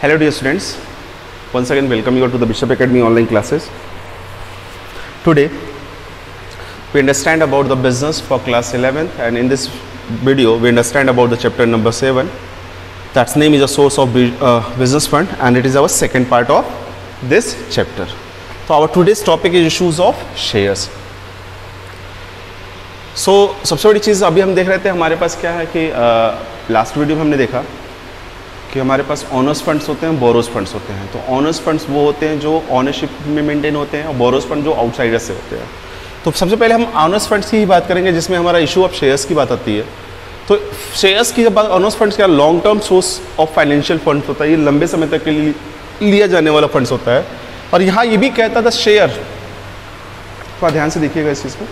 Hello dear students, once again welcome you to the Bishop Academy online classes. Today we understand about the business for class 11th, and in this video we understand about the chapter number 7, that's name is a source of business fund, and it is our second part of this chapter. So our today's topic is issues of shares. So सबसे बड़ी चीज़ अभी हम देख रहे थे, हमारे पास क्या है कि लास्ट वीडियो में हमने देखा कि हमारे पास ऑनर्स फंड्स होते हैं, बोरोस फंड्स होते हैं. तो ऑनर्स फंड्स वो होते हैं जो ऑनरशिप में मेंटेन होते हैं, और बोरोस फंड जो आउटसाइडर से होते हैं. तो सबसे पहले हम ऑनर्स फंड्स की ही बात करेंगे, जिसमें हमारा इशू ऑफ शेयर्स की बात आती है. तो शेयर्स की जब बात, ऑनर्स फंड्स क्या long term source of financial funds होता है, ये लंबे समय तक के लिए लिया जाने वाला फंड्स होता है. और यहाँ ये भी कहता था शेयर, थोड़ा ध्यान से देखिएगा इस चीज़ को.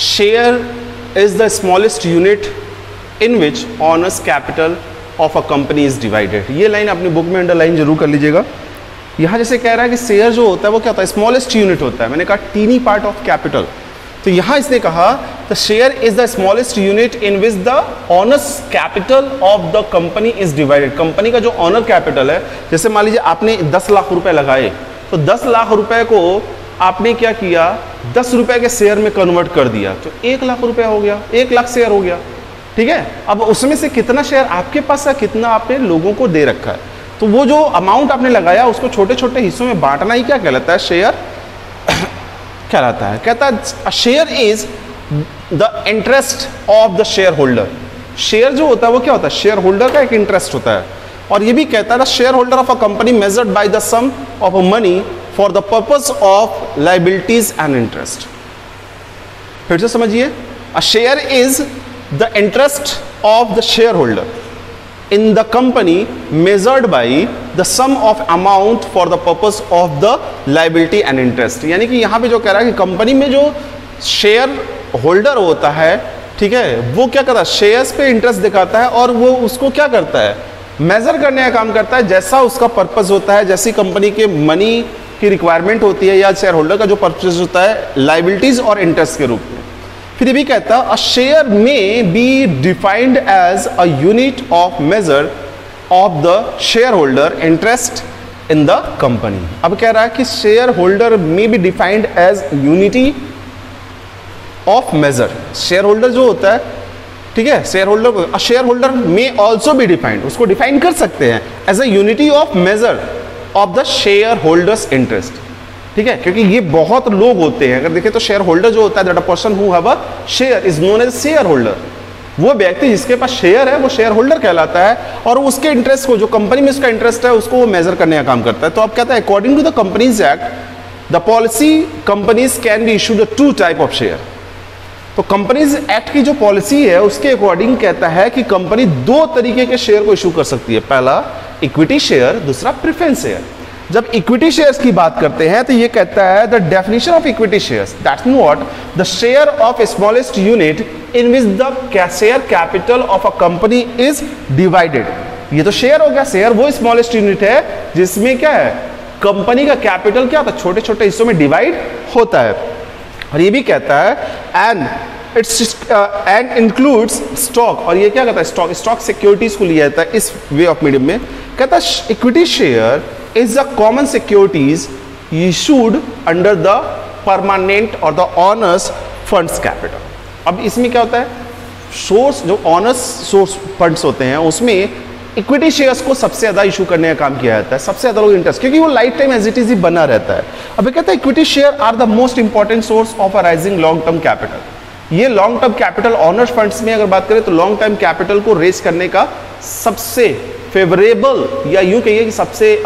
Share is the smallest unit in which owners capital of a company is divided. ये लाइन अपनी बुक में अंडरलाइन जरूर कर लीजिएगा. यहाँ जैसे कह रहा है कि शेयर जो होता है वो क्या होता है, स्मॉलेस्ट यूनिट होता है. मैंने कहा टीनी पार्ट ऑफ कैपिटल. तो यहाँ इसने कहा the share is the smallest unit in which the honours capital of the company is divided. Company का जो ऑनर कैपिटल है, जैसे मान लीजिए आपने 10 लाख रुपए लगाए, तो 10 लाख रुपए को आपने क्या किया, 10 रुपए के शेयर में कन्वर्ट कर दिया, तो 1 लाख रुपया हो गया, 1 लाख शेयर हो गया. ठीक है. अब उसमें से कितना शेयर आपके पास है, कितना आपने लोगों को दे रखा है, तो वो जो अमाउंट आपने लगाया उसको छोटे छोटे हिस्सों में बांटना ही क्या कहलाता है, शेयर कहलाता है. कहता है share is the interest of the share holder. Share जो होता है वो क्या होता है, शेयर होल्डर का एक इंटरेस्ट होता है. और ये भी कहता है the shareholder of a company measured by the sum of money for the purpose of liabilities and interest. फिर से समझिए, a share is the interest of the shareholder in the company measured by the sum of amount for the purpose of the liability and interest. यानी कि यहाँ पे जो कह रहा है कि कंपनी में जो शेयर होल्डर होता है, ठीक है, वो क्या करता है, शेयर्स पे इंटरेस्ट दिखाता है और वो उसको क्या करता है, मेजर करने का काम करता है, जैसा उसका पर्पस होता है, जैसी कंपनी के मनी की रिक्वायरमेंट होती है या शेयर होल्डर का जो पर्पस होता है लाइबिलिटीज और इंटरेस्ट के रूप में. फिर ये भी कहता है a share may be defined as a unit of measure of the shareholder interest in the company. अब कह रहा है कि shareholder may be defined as unity of measure. Shareholder जो होता है, ठीक है, shareholder may also be defined, उसको डिफाइन कर सकते हैं as a unity of measure of the shareholders interest. ठीक है, क्योंकि ये बहुत लोग होते हैं. अगर देखें तो शेयर होल्डर जो होता है, that a person who have a share is known as shareholder. वो व्यक्ति जिसके पास शेयर है वो शेयर होल्डर कहलाता है, और उसके इंटरेस्ट को, जो कंपनी में उसका इंटरेस्ट है, उसको वो मेजर करने का काम करता है. तो अब कहता है according to the companies act the policy companies can be issued a 2 type of share. तो कंपनीज एक्ट की जो पॉलिसी है उसके अकॉर्डिंग कहता है कि कंपनी 2 तरीके के शेयर को इशू कर सकती है. पहला इक्विटी शेयर, दूसरा प्रेफरेंस शेयर. जब इक्विटी शेयर्स की बात करते हैं तो ये कहता है the definition of equity shares, that's what the share of smallest unit in which the share capital of a company is divided. ये तो शेयर हो गया. शेयर वो स्मॉलेस्ट यूनिट है जिसमें क्या है, कंपनी का कैपिटल क्या होता है, छोटे छोटे हिस्सों में डिवाइड होता है. और ये भी कहता है एंड इंक्लूड्स स्टॉक. और ये क्या कहता है, स्टॉक सिक्योरिटीज को लिया जाता है इस वे ऑफ मीडियम में. कहता है equity share is the common securities issued under the permanent or the owners funds capital. अब इसमें क्या होता है, सोर्स जो ऑनर्स सोर्स फंड्स होते हैं उसमें इक्विटी शेयर्स को सबसे ज्यादा इशू करने का काम किया जाता है, सबसे ज्यादा लोग इंटरेस्ट, क्योंकि वो lifetime as it is ही बना रहता है. अब कहता है equity share are the most important source of a raising long term capital. ये long term capital owners funds में अगर बात करें तो लॉन्ग टर्म कैपिटल को रेज करने का सबसे फेवरेबल, या यूं कहिए कि सबसे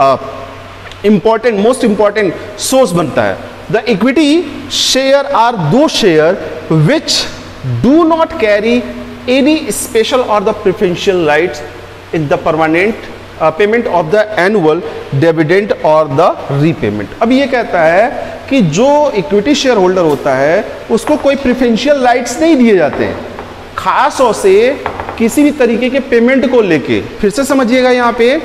इंपॉर्टेंट, मोस्ट इंपॉर्टेंट सोर्स बनता है. The equity share are those share which do not carry any special or the preferential rights in the permanent payment of the annual dividend or the repayment. अब ये कहता है कि जो equity share holder होता है उसको कोई प्रेफरेंशियल राइट्स नहीं दिए जाते हैं, खास तौर से किसी भी तरीके के पेमेंट को लेके. फिर से समझिएगा, यहाँ पे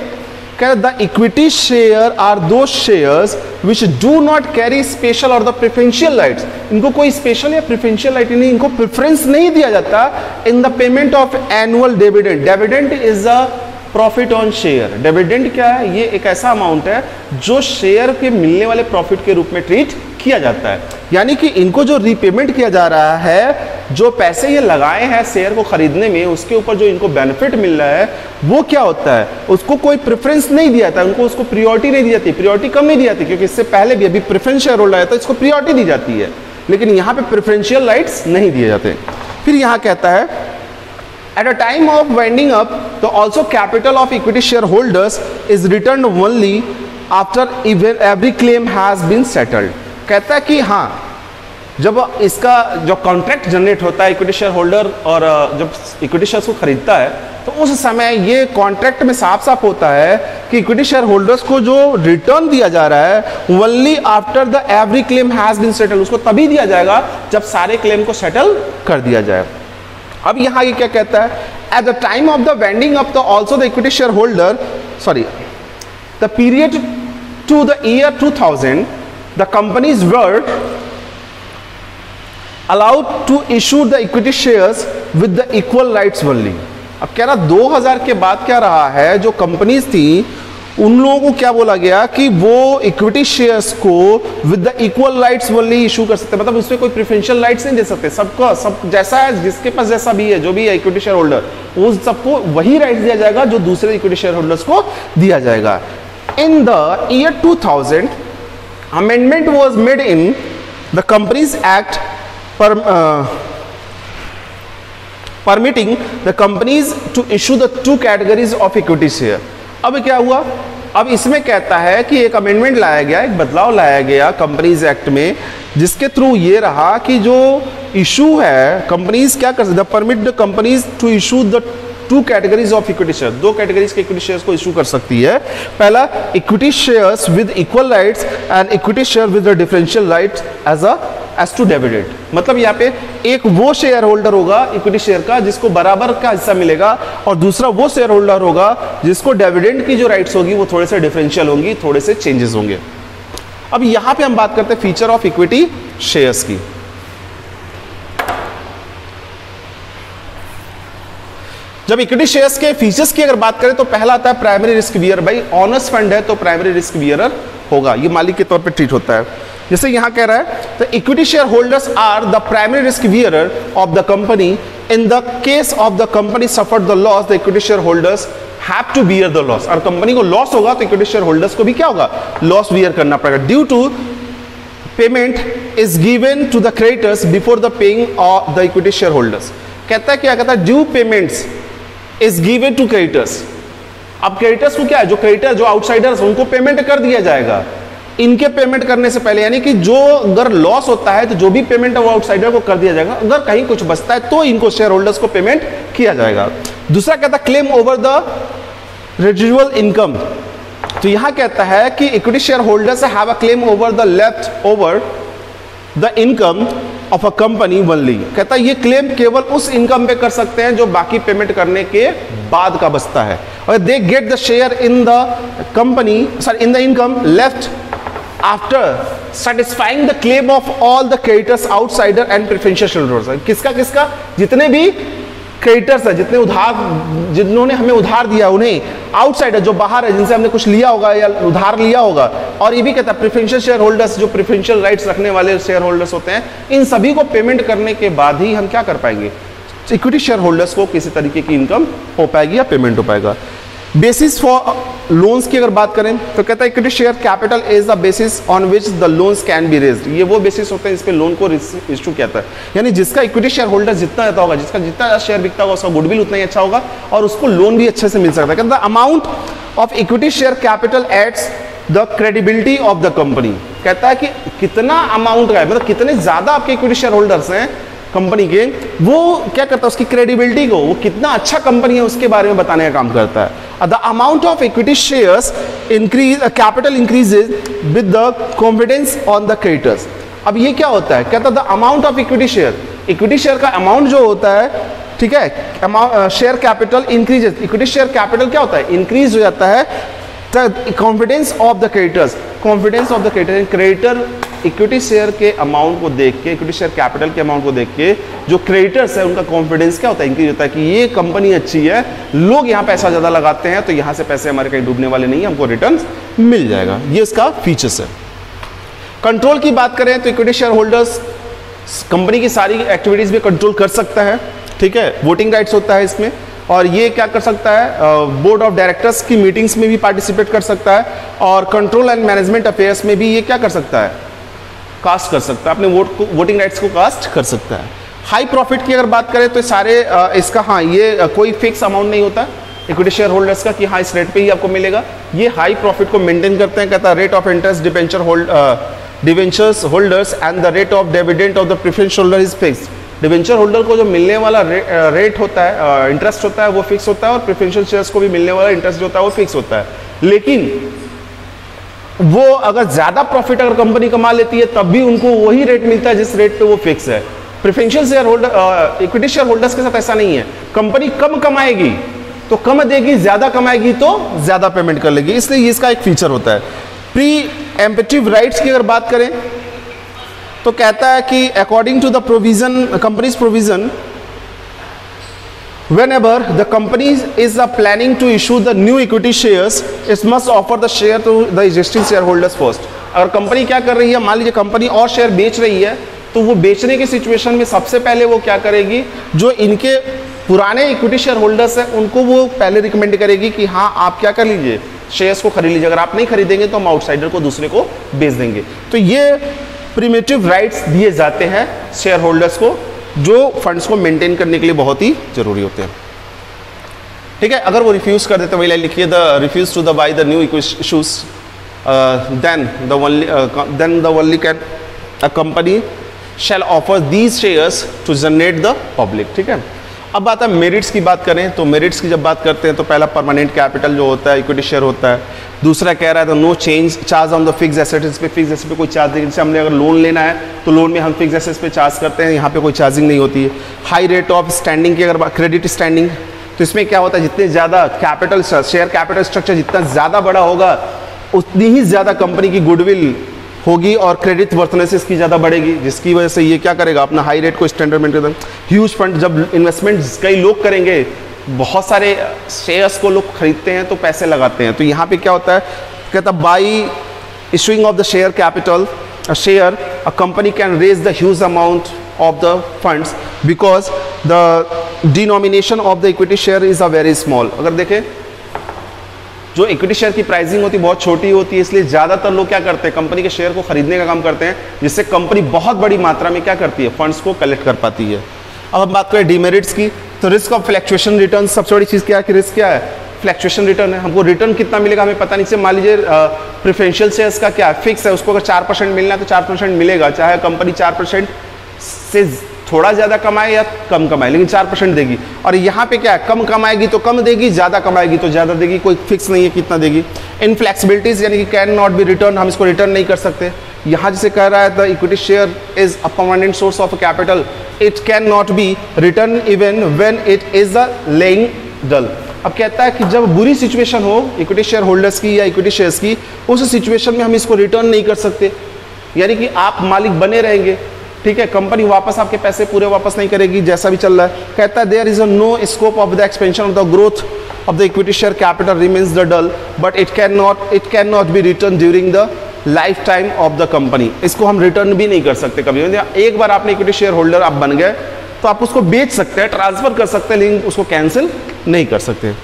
द इक्विटी शेयर आर दो shares which do not carry special or the preferential rights. इनको कोई स्पेशल या प्रेफरेंशियल राइट नहीं, इनको प्रेफरेंस नहीं दिया जाता in the payment of annual dividend. Dividend is the profit on share. Dividend क्या है? ये एक ऐसा अमाउंट है जो शेयर के मिलने वाले प्रॉफिट के रूप में ट्रीट किया जाता है। यानी कि इनको जो रीपेमेंट किया जा रहा है, जो पैसे ये लगाए हैं शेयर को खरीदने में, उसके ऊपर जो इनको बेनिफिट मिल रहा है वो क्या होता है, उसको कोई प्रेफरेंस नहीं दिया जाता, उनको उसको प्रियोरिटी नहीं दी जाती। प्रियोरिटी कम नहीं दी जाती क्योंकि इससे पहले भी अभी प्रेफरेंस शेयर होल्डर है तो इसको प्रियोरिटी दी जाती है, लेकिन यहाँ पे प्रेफरेंशियल राइट्स नहीं दिए जाते। फिर यहाँ कहता है at a time of winding up तो also capital of equity share holders is return only after every claim has been settled. कहता है कि हाँ, जब इसका जो कॉन्ट्रैक्ट जनरेट होता है इक्विटी शेयर होल्डर और जब इक्विटी शेयर्स को खरीदता है तो उस समय ये कॉन्ट्रैक्ट में साफ साफ होता है कि इक्विटी शेयर होल्डर्स को जो रिटर्न दिया जा रहा है only after the every claim has been settle, उसको तभी दिया जाएगा जब सारे क्लेम को सेटल कर दिया जाए। अब यहाँ ये क्या कहता है, at the time of the vending up तो also the equity share holder the period to the year 2000 the companies were allowed to issue the equity shares with the equal rights only। अब कह रहा 2000 के बाद क्या रहा है, जो कंपनीज थी उन लोगों को क्या बोला गया कि वो इक्विटी शेयर्स को with the equal rights only issue कर सकते, मतलब इसमें कोई प्रेफरेंशियल राइट्स नहीं दे सकते, सबको सब जैसा है, जिसके पास जैसा भी है, जो भी है इक्विटी शेयर होल्डर, वो सबको वही राइट्स दिया जाएगा जो दूसरे इक्विटी शेयर होल्डर्स को दिया जाएगा। In the year 2000 amendment was made in the Companies Act permitting the companies to issue the two categories of equity share। अब क्या हुआ, अब इसमें कहता है कि एक अमेंडमेंट लाया गया, एक बदलाव लाया गया कंपनीज एक्ट में, जिसके थ्रू ये रहा कि जो इशू है कंपनीज क्या कर सकते, permit the companies to issue the two categories of equity share, दो कैटेगरीज के इक्विटी शेयर्स को इशू कर सकती है। पहला equity shares with equal rights and equity share with the differential rights as to dividend. मतलब यहाँ पे एक वो शेयर होल्डर होगा इक्विटी शेयर का जिसको बराबर का हिस्सा मिलेगा, और दूसरा वो शेयर होल्डर होगा जिसको डिविडेंड की जो राइट्स होगी वो थोड़े से डिफरेंशियल होंगी, थोड़े से चेंजेस होंगे। अब यहाँ पे हम बात करते हैं फीचर ऑफ इक्विटी शेयर्स की। जब इक्विटी शेयर्स के फीचर्स की अगर बात करें तो पहला आता है प्राइमरी रिस्क बियर। भाई ऑनर्स फंड है तो प्राइमरी रिस्क बियरर होगा, ये मालिक के तौर पे ट्रीट होता है। जैसे यहां कह रहा है तो equity share holders are the primary risk bearer of the company. In the case of the company suffered the loss the equity share holders have to bear the loss. और कंपनी को लॉस होगा तो equity share holders को भी क्या होगा, loss bear करना पड़ेगा। Due to payment is given to the creditors before the paying of the equity share holders. कहता है क्या कहता है, due payments is given to creditors. अब क्रेडिटर्स को क्या है, जो क्रेडिटर जो आउटसाइडर्स उनको पेमेंट कर दिया जाएगा इनके पेमेंट करने से पहले, यानी कि जो अगर लॉस होता है तो जो भी पेमेंट है वो आउटसाइडर को कर दिया जाएगा, अगर कहीं कुछ बचता है तो इनको शेयर होल्डर्स को पेमेंट किया जाएगा। दूसरा कहता है claim over the residual income. तो यहां कहता है कि equity share holders have a claim over the left over the income of a company only. कहता है ये क्लेम केवल उस इनकम पे कर सकते हैं जो बाकी पेमेंट करने के बाद का बचता है, और they get the share in the company in the income left after satisfying the claim of all the creditors outsider and preferential shareholders. किसका किसका, जितने भी क्रेडिटर्स है, जितने उधार जिन्होंने हमें उधार दिया उन्हें, आउटसाइडर जो बाहर है जिनसे हमने कुछ लिया होगा या उधार लिया होगा, और ये भी कहता है प्रेफरेंशियल शेयर होल्डर्स जो प्रेफरेंशियल राइट्स रखने वाले शेयर होल्डर्स होते हैं, इन सभी को पेमेंट करने के बाद ही हम क्या कर पाएंगे, इक्विटी शेयर होल्डर्स को किसी तरीके की इनकम हो पाएगी या पेमेंट हो पाएगा। बेसिस फॉर लोन्स की अगर बात करें तो कहता है equity share capital is the basis on which the loans can be raised. ये वो बेसिस होते हैं जिस पे लोन को इशू किया जाता है, यानी जिसका इक्विटी शेयर होल्डर जितना ज्यादा होगा, जिसका जितना शेयर बिकता होगा उसका गुडविल उतना ही अच्छा होगा और उसको लोन भी अच्छे से मिल सकता है। कहता है amount of equity share capital aids the credibility of the company. कहता है कि कितना अमाउंट का है, मतलब कितने ज्यादा आपके इक्विटी शेयर होल्डर्स हैं कंपनी के, वो क्या करता है उसकी क्रेडिबिलिटी को, वो कितना अच्छा कंपनी है उसके बारे में बताने का काम करता है। The amount of equity shares increase capital increases with the confidence on the creditors. अब ये क्या होता है, कहता है the amount of equity share का अमाउंट जो होता है, ठीक है, share capital increases, equity share capital क्या होता है, इंक्रीज हो जाता है। Confidence of the creditors, confidence of the creditor equity share के अमाउंट को देख के, इक्विटी शेयर कैपिटल के अमाउंट को देख के जो क्रेडिटर्स है उनका कॉन्फिडेंस क्या होता है, इंक्रीज होता है कि ये कंपनी अच्छी है, लोग यहाँ पैसा ज़्यादा लगाते हैं, तो यहाँ से पैसे हमारे कहीं डूबने वाले नहीं है, हमको रिटर्न मिल जाएगा। ये इसका फीचर्स है। कंट्रोल की बात करें तो इक्विटी शेयर होल्डर्स कंपनी की सारी एक्टिविटीज़ में कंट्रोल कर सकता है, ठीक है, वोटिंग राइट्स होता है इसमें, और ये क्या कर सकता है, बोर्ड ऑफ डायरेक्टर्स की मीटिंग्स में भी पार्टिसिपेट कर सकता है, और कंट्रोल एंड मैनेजमेंट अफेयर्स में भी ये क्या कर सकता है, कास्ट कर सकता है, अपने वोटिंग राइट्स को कास्ट कर सकता है। हाई प्रॉफिट की अगर बात करें तो सारे इसका हाँ ये कोई फिक्स अमाउंट नहीं होता इक्विटी शेयर होल्डर्स का कि हाँ इस रेट पे ही आपको मिलेगा, ये हाई प्रॉफिट को मेंटेन करते हैं। कहता है rate of interest debentures holders and the rate of dividend of the preference holder is fixed. Debenture holder को जो मिलने वाला रेट होता है, इंटरेस्ट होता है, वो फिक्स होता है, और प्रेफरेंशियल शेयर्स को भी मिलने वाला इंटरेस्ट होता है वो फिक्स होता है। लेकिन वो अगर ज्यादा प्रॉफिट अगर कंपनी कमा लेती है तब भी उनको वही रेट मिलता है जिस रेट पे वो फिक्स है। Preferential share holder equity share holders के साथ ऐसा नहीं है, कंपनी कम कमाएगी तो कम देगी, ज्यादा कमाएगी तो ज्यादा पेमेंट कर लेगी, इसलिए इसका एक फीचर होता है। प्री एम्पेटिव राइट्स की अगर बात करें तो कहता है कि according to the provision companies provision whenever the company is planning to issue the new equity shares it must offer the share to the existing shareholders first। अगर कंपनी क्या कर रही है, मान लीजिए कंपनी और शेयर बेच रही है, तो वो बेचने की सिचुएशन में सबसे पहले वो क्या करेगी, जो इनके पुराने इक्विटी शेयर होल्डर्स हैं उनको वो पहले रिकमेंड करेगी कि हाँ आप क्या कर लीजिए, शेयर्स को खरीद लीजिए, अगर आप नहीं खरीदेंगे तो हम आउटसाइडर को दूसरे को बेच देंगे। तो ये प्रीमेटिव राइट्स दिए जाते हैं शेयर होल्डर्स को, जो फंड्स को मेंटेन करने के लिए बहुत ही जरूरी होते हैं, ठीक है। अगर वो रिफ्यूज कर देते, वही लाइन लिखिए, the refuse to the buy the new issues then the only can a company shall offer these shares to generate the public, ठीक है। अब बात है मेरिट्स की बात करें तो मेरिट्स की जब बात करते हैं तो पहला परमानेंट कैपिटल जो होता है इक्विटी शेयर होता है, दूसरा कह रहा है तो no change charge on the fix asset, इस पे फिक्स एसेट पे कोई चार्ज नहीं, जैसे हमने अगर लोन लेना है तो लोन में हम फिक्स एसेट्स पे चार्ज करते हैं, यहाँ पे कोई चार्जिंग नहीं होती है। हाई रेट ऑफ स्टैंडिंग की अगर क्रेडिट स्टैंडिंग, तो इसमें क्या होता है, जितने ज़्यादा कैपिटल शेयर कैपिटल स्ट्रक्चर जितना ज़्यादा बड़ा होगा उतनी ही ज़्यादा कंपनी की गुडविल होगी और क्रेडिट वर्थनेस इसकी ज़्यादा बढ़ेगी, जिसकी वजह से ये क्या करेगा, अपना हाई रेट को स्टैंडर्ड मेंटेन करेगा। ह्यूज फंड जब इन्वेस्टमेंट कई लोग करेंगे, बहुत सारे शेयर्स को लोग खरीदते हैं तो पैसे लगाते हैं, तो यहाँ पे क्या होता है, कहता by issuing of the share capital share a company can raise the huge amount of the funds because the denomination of the equity share is a very small. अगर देखें जो इक्विटी शेयर की प्राइसिंग होती है बहुत छोटी होती है, इसलिए ज़्यादातर लोग क्या करते हैं, कंपनी के शेयर को खरीदने का काम करते हैं, जिससे कंपनी बहुत बड़ी मात्रा में क्या करती है, फंड्स को कलेक्ट कर पाती है। अब हम बात करें डीमेरिट्स की, तो रिस्क ऑफ फ्लैक्चुएशन रिटर्न, सबसे बड़ी चीज़ क्या है कि रिस्क क्या है, फ्लैक्चुएशन रिटर्न है। हमको रिटर्न कितना मिलेगा हमें पता नहीं, से मान लीजिए प्रेफरेंशियल शेयर्स का क्या फिक्स है, उसको अगर 4% मिलना है तो 4% मिलेगा, चाहे कंपनी 4% से थोड़ा ज़्यादा कमाए या कम कमाए, लेकिन 4% देगी। और यहाँ पे क्या है, कम कमाएगी तो कम देगी, ज़्यादा कमाएगी तो ज़्यादा देगी, कोई फिक्स नहीं है कितना देगी। इनफ्लेक्सिबिलिटीज यानी कि कैन नॉट बी रिटर्न, हम इसको रिटर्न नहीं कर सकते। यहाँ जैसे कह रहा है the equity share is a permanent source of capital, it can not be return even when it is the laying dull. अब कहता है कि जब बुरी सिचुएशन हो इक्विटी शेयर होल्डर्स की या इक्विटी शेयर्स की, उस सिचुएशन में हम इसको रिटर्न नहीं कर सकते, यानी कि आप मालिक बने रहेंगे, ठीक है, कंपनी वापस आपके पैसे पूरे वापस नहीं करेगी जैसा भी चल रहा है। कहता है there is a no scope of the expansion of the growth of the equity share capital remains the dull but it can not be return during the lifetime of the company. इसको हम return भी नहीं कर सकते कभी। एक बार आपने equity share holder आप बन गए तो आप उसको बेच सकते हैं, ट्रांसफर कर सकते हैं, लेकिन उसको कैंसिल नहीं कर सकते।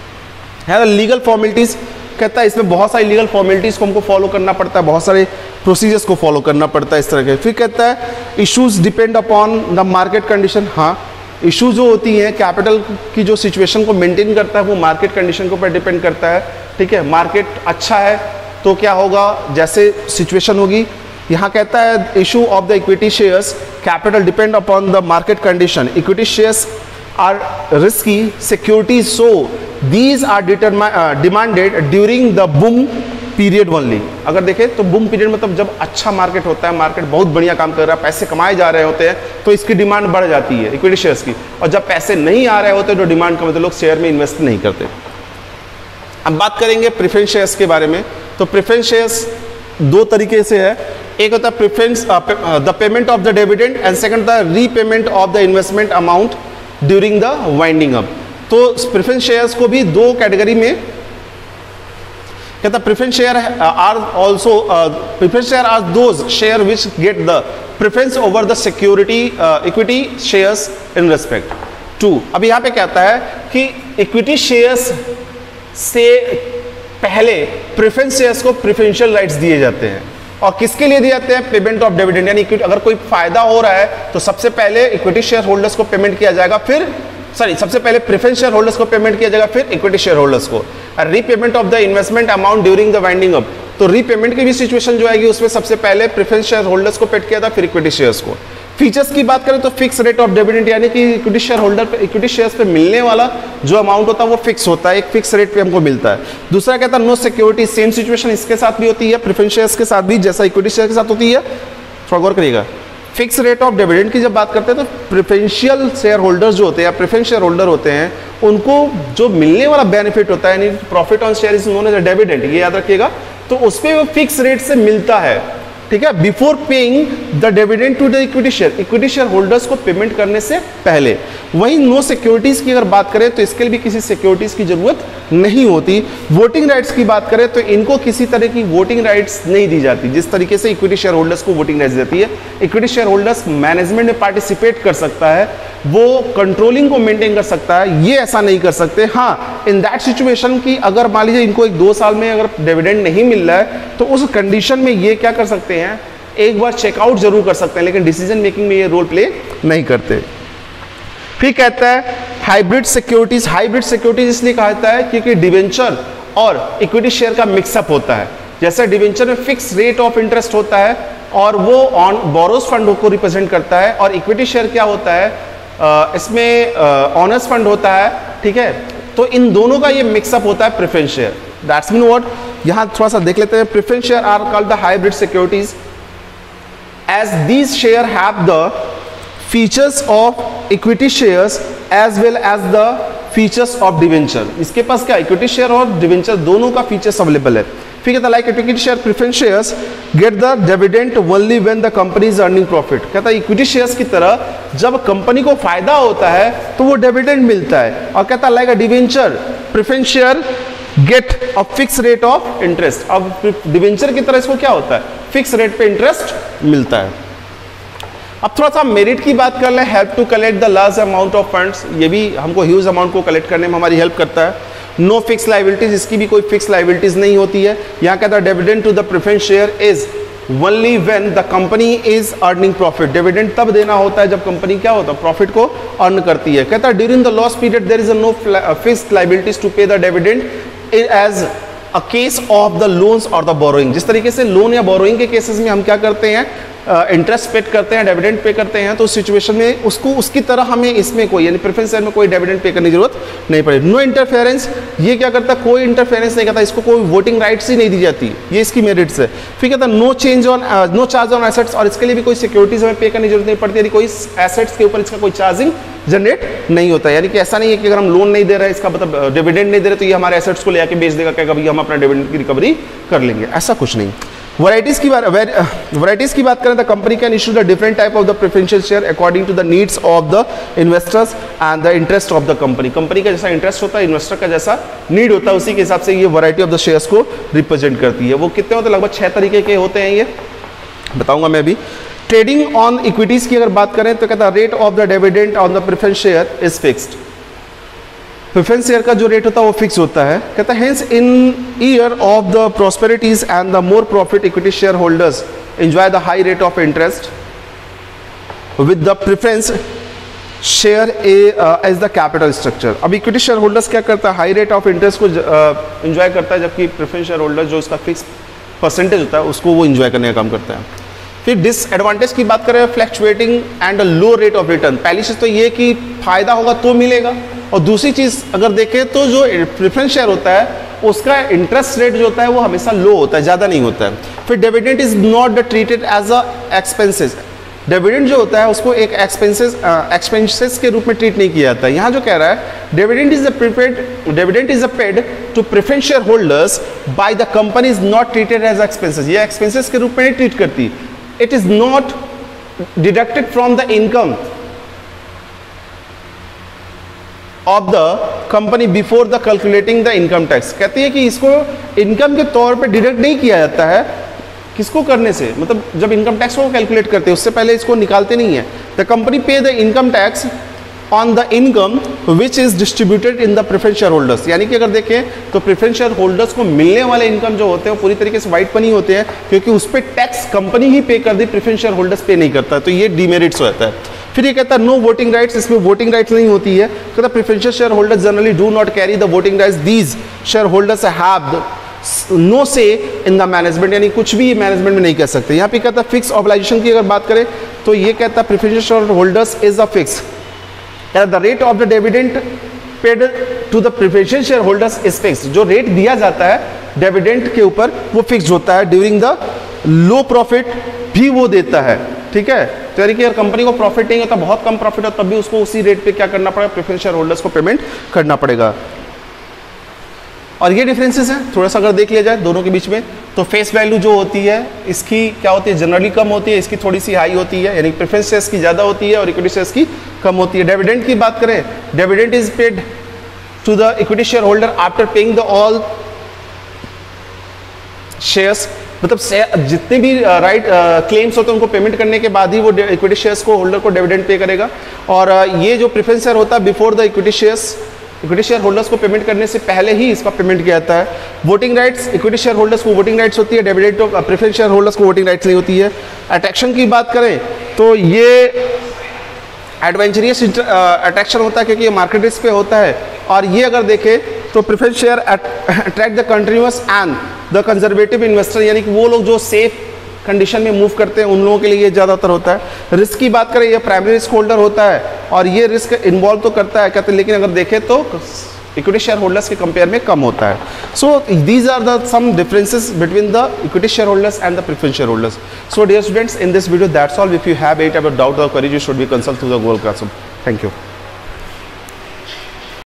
है लीगल फॉर्मेलिटीज, कहता है इसमें बहुत सारी लीगल फॉर्मेलिटीज को हमको फॉलो करना पड़ता है, बहुत सारे प्रोसीजर्स को फॉलो करना पड़ता है इस तरह के। फिर कहता है issues depend upon the market condition. हाँ, इशू जो होती हैं कैपिटल की जो सिचुएशन को मेंटेन करता है वो मार्केट कंडीशन के ऊपर डिपेंड करता है, ठीक है। मार्केट अच्छा है तो क्या होगा, जैसे सिचुएशन होगी। यहाँ कहता है issue of the equity shares capital depend upon the market condition, equity shares are risky securities so these are demanded during the boom period only। अगर देखें तो बूम पीरियड मतलब जब अच्छा मार्केट होता है, मार्केट बहुत बढ़िया काम कर रहा है, पैसे कमाए जा रहे होते हैं, तो इसकी डिमांड बढ़ जाती है इक्विटी शेयर्स की। और जब पैसे नहीं आ रहे होते तो डिमांड कम होती है, लोग शेयर में इन्वेस्ट नहीं करते। अब बात करेंगे प्रेफरेंस शेयर्स के बारे में। तो प्रेफरेंस शेयर्स दो तरीके से है, एक होता है preference the payment of the dividend and second the repayment of the investment amount during the winding up. तो प्रेफरेंस शेयर्स को भी दो कैटेगरी में कहता preference share are also preference share are those share which get the preference over the security equity shares in respect to. अब यहां पे कहता है कि इक्विटी शेयर्स से पहले प्रेफरेंस शेयर्स को प्रेफरेंशियल राइट्स दिए जाते हैं और किसके लिए दिए जाते हैं? पेमेंट ऑफ डिविडेंड, यानी अगर कोई फायदा हो रहा है तो सबसे पहले इक्विटी शेयर होल्डर्स को पेमेंट किया जाएगा, फिर सबसे पहले प्रेफरेंस शेयर होल्डर्स को पेमेंट किया जाएगा, फिर इक्विटी शेयर होल्डर्स को। Repayment of the investment amount during the winding up, तो रीपेमेंट की भी सिचुएशन जो आएगी उसमें सबसे पहले प्रेफरेंस शेयर होल्डर्स को पेड किया था, फिर इक्विटी शेयर्स को। फीचर्स की बात करें तो फिक्स रेट ऑफ डिविडेंड, यानी कि इक्विटी शेयर होल्डर पे, इक्विटी शेयर्स पे मिलने वाला जो अमाउंट होता है वो फिक्स होता है, एक फिक्स रेट पे हमको मिलता है। दूसरा कहता है नो सिक्योरिटी, सेम सिचुएशन इसके साथ भी होती है, प्रेफरेंस शेयर्स के साथ भी, जैसा इक्विटी शेयर के साथ होती है। थोड़ा गौर करिएगा, फिक्स रेट ऑफ डिविडेंड की जब बात करते हैं तो प्रेफरेंशियल शेयर होल्डर्स जो होते हैं, प्रेफरेंस शेयर होल्डर होते हैं, उनको जो मिलने वाला बेनिफिट होता है, यानी profit on share is known as dividend, ये याद रखिएगा, तो उस पर वो फिक्स रेट से मिलता है, ठीक है, before paying the dividend to the equity share, equity share holders को पेमेंट करने से पहले। वहीं नो सिक्योरिटीज की अगर बात करें तो इसके लिए भी किसी सिक्योरिटीज की जरूरत नहीं होती। वोटिंग राइट्स की बात करें तो इनको किसी तरह की वोटिंग राइट्स नहीं दी जाती, जिस तरीके से इक्विटी शेयर होल्डर्स को वोटिंग राइट्स देती है। इक्विटी शेयर होल्डर्स मैनेजमेंट में पार्टिसिपेट कर सकता है, वो कंट्रोलिंग को मेंटेन कर सकता है, ये ऐसा नहीं कर सकते। हाँ, इन दैट सिचुएशन की अगर मान लीजिए इनको एक 2 साल में अगर डिविडेंड नहीं मिल रहा है तो उस कंडीशन में ये क्या कर सकते हैं, एक बार चेकआउट जरूर कर सकते हैं, लेकिन डिसीजन मेकिंग में ये रोल प्ले नहीं करते। फिर कहता है हाइब्रिड सिक्योरिटीज, हाइब्रिड सिक्योरिटीज इसलिए कहा जाता है क्योंकि डिवेंचर और इक्विटी शेयर का मिक्सअप होता है। जैसे डिवेंचर में फिक्स रेट ऑफ इंटरेस्ट होता है और वो ऑन बोरोज फंड को रिप्रेजेंट करता है, और इक्विटी शेयर क्या होता है, इसमें ऑनर्स फंड होता है, ठीक है। तो इन दोनों का ये मिक्सअप होता है preference share. That's mean what, यहां थोड़ा सा देख लेते हैं। Preference share are called the hybrid securities as these share have the features of equity shares as well as the features of debenture। इसके पास क्या इक्विटी शेयर और डिवेंचर दोनों का फीचर्स अवेलेबल है। फिर कहता है like equity share preference shares get the dividend only when the company is earning profit. कहता है इक्विटी शेयर्स की तरह जब कंपनी को फायदा होता है तो वो डिविडेंड मिलता है। और कहता है like a debenture preference share get a fix rate of interest. अब डिवेंचर की तरह इसको क्या होता है, फिक्स रेट पे इंटरेस्ट मिलता है। अब थोड़ा सा मेरिट की बात कर ले, help to collect the large amount of funds, ये भी हमको ह्यूज अमाउंट को कलेक्ट करने में हमारी हेल्प करता है। नो फिक्स लाइबिलिटीज, इसकी भी कोई फिक्स लाइबिलिटीज नहीं होती है। यहाँ कहता है dividend to the preference share is only when the company is earning profit. Dividend तब देना होता है जब कंपनी क्या होता है, प्रॉफिट को अर्न करती है। कहता है during the loss period there is no fixed liabilities to pay the dividend as a case of the loans और द बोरोइंग। जिस तरीके से लोन या बोरोइंग के केसेस में हम क्या करते हैं, इंटरेस्ट पे करते हैं, डिविडेंड पे करते हैं, तो उस सिचुएशन में उसको उसकी तरह हमें इसमें कोई यानी प्रेफरेंस शेयर में कोई डिविडेंड पे करने की जरूरत नहीं पड़ेगी। नो इंटरफेरेंस, ये क्या करता है, कोई इंटरफेरेंस नहीं करता, इसको कोई वोटिंग राइट्स ही नहीं दी जाती, ये इसकी मेरिट्स है। फिर कहता है नो चार्ज ऑन एसेट्स, और इसके लिए भी कोई सिक्योरिटीज हमें पे करने की जरूरत नहीं पड़ती, यानी कोई एसेट्स के ऊपर इसका कोई चार्जिंग जनरेट नहीं होता। यानी कि ऐसा नहीं है कि अगर हम लोन नहीं दे रहे हैं, इसका मतलब डिविडेंड नहीं दे रहे तो ये हमारे एसेट्स को ले आके बेच देगा, क्या कभी हम अपना डिविडेंड की रिकवरी कर लेंगे, ऐसा कुछ नहीं। वैराइटीज की बात करें तो company can issue the different type of the preferential share according to the needs of the investors and the interest of the company. Company का जैसा इंटरेस्ट होता है, इन्वेस्टर का जैसा नीड होता है, उसी के हिसाब से ये वैरायटी ऑफ द शेयर्स को रिप्रेजेंट करती है। वो कितने होते हैं, लगभग 6 तरीके के होते हैं, ये बताऊंगा मैं भी। ट्रेडिंग ऑन इक्विटीज की अगर बात करें तो कहता है rate of the dividend on the preference share is fixed. Preference share का जो रेट होता है वो फिक्स होता है। कहता है hence in year of the prosperities and the more profit equity share holders enjoy the high rate of interest with the preference share as the capital structure. अब इक्विटी शेयर होल्डर्स क्या करता है, high rate of interest को enjoy करता है, जबकि preference share holder जो उसका फिक्स परसेंटेज होता है उसको वो एंजॉय करने का काम करता है। फिर डिसएडवांटेज की बात करें, fluctuating and low rate of return. पहली चीज तो ये कि फायदा होगा तो मिलेगा, और दूसरी चीज अगर देखें तो जो प्रेफरेंस शेयर होता है उसका इंटरेस्ट रेट जो होता है वो हमेशा लो होता है, ज्यादा नहीं होता है। फिर dividend is not treated as a expenses. Dividend जो होता है उसको एक एक्सपेंसेस के रूप में ट्रीट नहीं किया जाता है। यहाँ जो कह रहा है dividend is paid to preference share holders by the company is not treated as expenses. ये एक्सपेंसेस के रूप में नहीं ट्रीट करती, it is not deducted from the income of the company before the calculating the income tax। कहती है कि इसको इनकम के तौर पे डिडक्ट नहीं किया जाता है, किसको करने से, मतलब जब इनकम टैक्स को कैलकुलेट करते हैं उससे पहले इसको निकालते नहीं है। द कंपनी पे the income tax on the income which is distributed in the preference share holders. यानी कि अगर देखें तो प्रेफरेंस शेयर होल्डर्स को मिलने वाले इनकम जो होते हैं वो पूरी तरीके से वाइट मनी होते हैं, क्योंकि उस पर टैक्स कंपनी ही पे कर दी, प्रेफरेंस शेयर होल्डर्स पे नहीं करता है, तो ये डीमेरिट्स होता है। फिर ये कहता है नो वोटिंग राइट्स, इसमें वोटिंग राइट्स नहीं होती है। कहता preferential share holders generally do not carry the voting rights, these share holders have no say in the management, यानी कुछ भी मैनेजमेंट में नहीं कह सकते। यहाँ पे कहता है फिक्स ऑब्लाइजेशन की अगर बात करें तो ये कहता है preferential share holders is a fix, the rate of the dividend paid to the preferential share holders is fix. जो रेट दिया जाता है डिविडेंड के ऊपर वो फिक्स होता है, ड्यूरिंग द लो प्रॉफिट भी वो देता है, ठीक है। तो यानी कि अगर कंपनी को प्रॉफिट नहीं होता, बहुत कम प्रॉफिट हो, तब भी उसको उसी रेट पे क्या करना पड़ेगा, प्रेफरेंस शेयर होल्डर्स को पेमेंट करना पड़ेगा। और ये डिफरेंसेस हैं, थोड़ा सा अगर देख लिया जाए दोनों के बीच में, तो फेस वैल्यू जो होती है इसकी क्या होती है, जनरली कम होती है, इसकी थोड़ी सी हाई होती है, यानी प्रेफरेंस शेयर्स की ज़्यादा होती है और इक्विटी शेयर्स की कम होती है। डिविडेंड की बात करें, dividend is paid to the equity share holder after paying the all shares, मतलब जितने भी राइट क्लेम्स होते हैं उनको पेमेंट करने के बाद ही वो इक्विटी शेयर्स को होल्डर को डिविडेंड पे करेगा। और ये जो प्रेफरेंस शेयर होता है before the equity share holders को पेमेंट करने से पहले ही इसका पेमेंट किया जाता है। Voting rights, equity share holders को वोटिंग राइट्स होती है, डिविडेंड तो प्रेफरेंस शेयर होल्डर्स को वोटिंग राइट्स नहीं होती है। अट्रैक्शन की बात करें तो ये एडवेंचरियस अट्रैक्शन होता है क्योंकि ये मार्केट रिस्क पे होता है, और ये अगर देखें तो preference share attract the continuous and the conservative investor, यानी कि वो लोग जो सेफ कंडीशन में मूव करते हैं उन लोगों के लिए ये ज़्यादातर होता है। रिस्क की बात करें, ये प्राइमरी रिस्क होल्डर होता है और ये रिस्क इन्वॉल्व तो करता है कहते हैं, लेकिन अगर देखें तो इक्विटी शेयर होल्डर्स के कंपेयर में कम होता है। So these are the some differences between the equity share holders and the preference share holders. So dear students, in this video that's all. If you have any type of doubt और query, you should be consult through the Google Classroom. Thank you.